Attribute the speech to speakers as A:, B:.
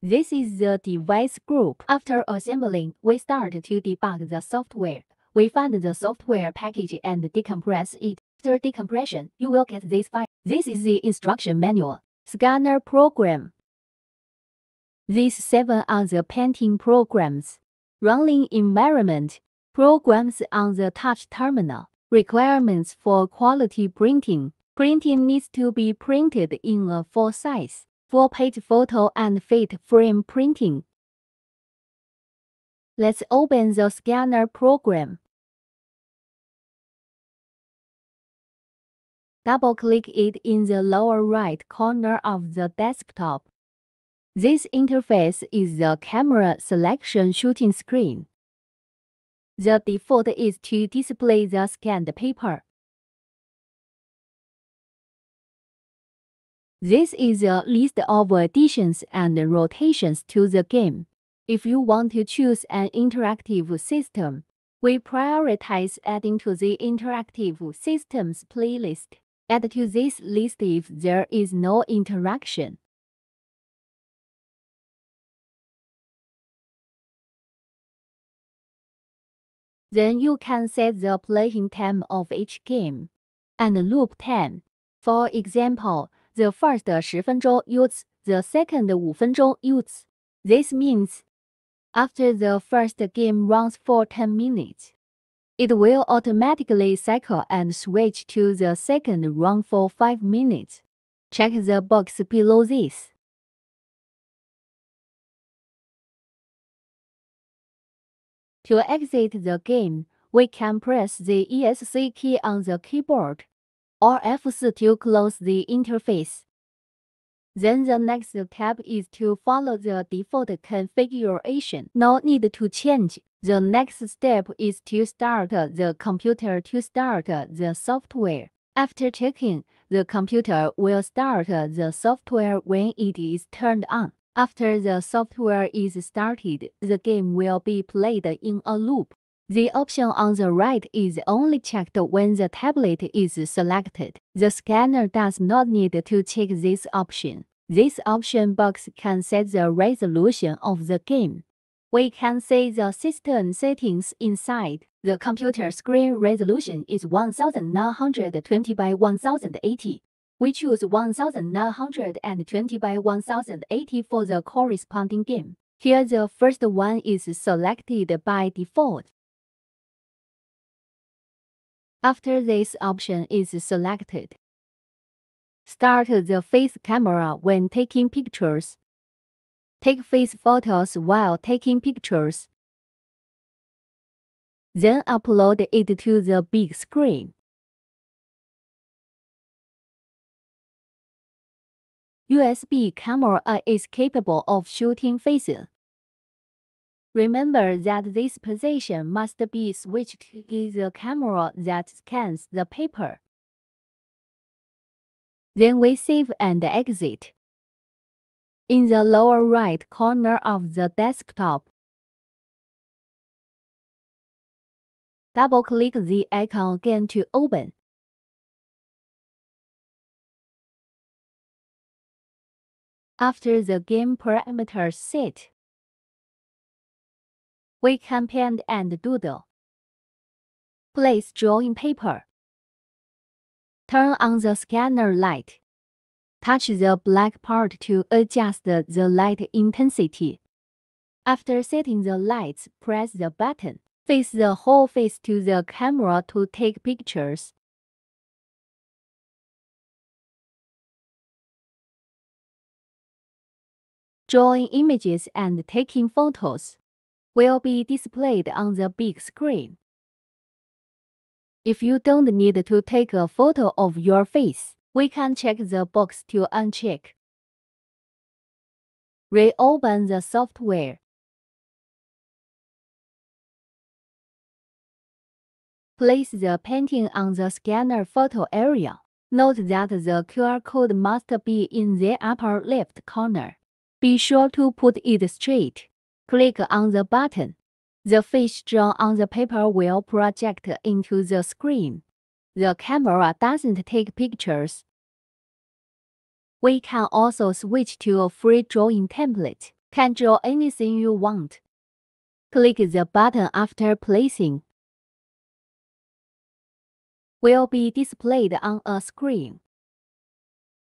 A: This is the device group. After assembling, we start to debug the software. We find the software package and decompress it. After decompression, you will get this file. This is the instruction manual. Scanner program. These 7 are the painting programs. Running environment. Programs on the touch terminal. Requirements for quality printing. Printing needs to be printed in a full size. Full-page photo and fit frame printing. Let's open the scanner program. Double-click it in the lower right corner of the desktop. This interface is the camera selection shooting screen. The default is to display the scanned paper. This is a list of additions and rotations to the game. If you want to choose an interactive system, we prioritize adding to the interactive systems playlist. Add to this list if there is no interaction. Then you can set the playing time of each game and loop time. For example, the first 10分钟 use, the second 5分钟 use. This means, after the first game runs for 10 minutes, it will automatically cycle and switch to the second run for 5 minutes. Check the box below this. To exit the game, we can press the ESC key on the keyboard, or F4 to close the interface. Then the next step is to follow the default configuration. No need to change. The next step is to start the computer to start the software. After checking, the computer will start the software when it is turned on. After the software is started, the game will be played in a loop. The option on the right is only checked when the tablet is selected. The scanner does not need to check this option. This option box can set the resolution of the game. We can see the system settings inside. The computer screen resolution is 1920 by 1080. We choose 1920 by 1080 for the corresponding game. Here the first one is selected by default. After this option is selected, start the face camera when taking pictures. Take face photos while taking pictures. Then upload it to the big screen. USB camera is capable of shooting faces. Remember that this position must be switched to the camera that scans the paper. Then we save and exit. In the lower right corner of the desktop, double-click the icon again to open. After the game parameters set, we can paint and doodle. Place drawing paper. Turn on the scanner light. Touch the black part to adjust the light intensity. After setting the lights, press the button. Face the whole face to the camera to take pictures. Drawing images and taking photos will be displayed on the big screen. If you don't need to take a photo of your face, we can check the box to uncheck. Reopen the software. Place the painting on the scanner photo area. Note that the QR code must be in the upper left corner. Be sure to put it straight. Click on the button. The face drawn on the paper will project into the screen. The camera doesn't take pictures. We can also switch to a free drawing template. can draw anything you want. Click the button after placing. Will be displayed on a screen.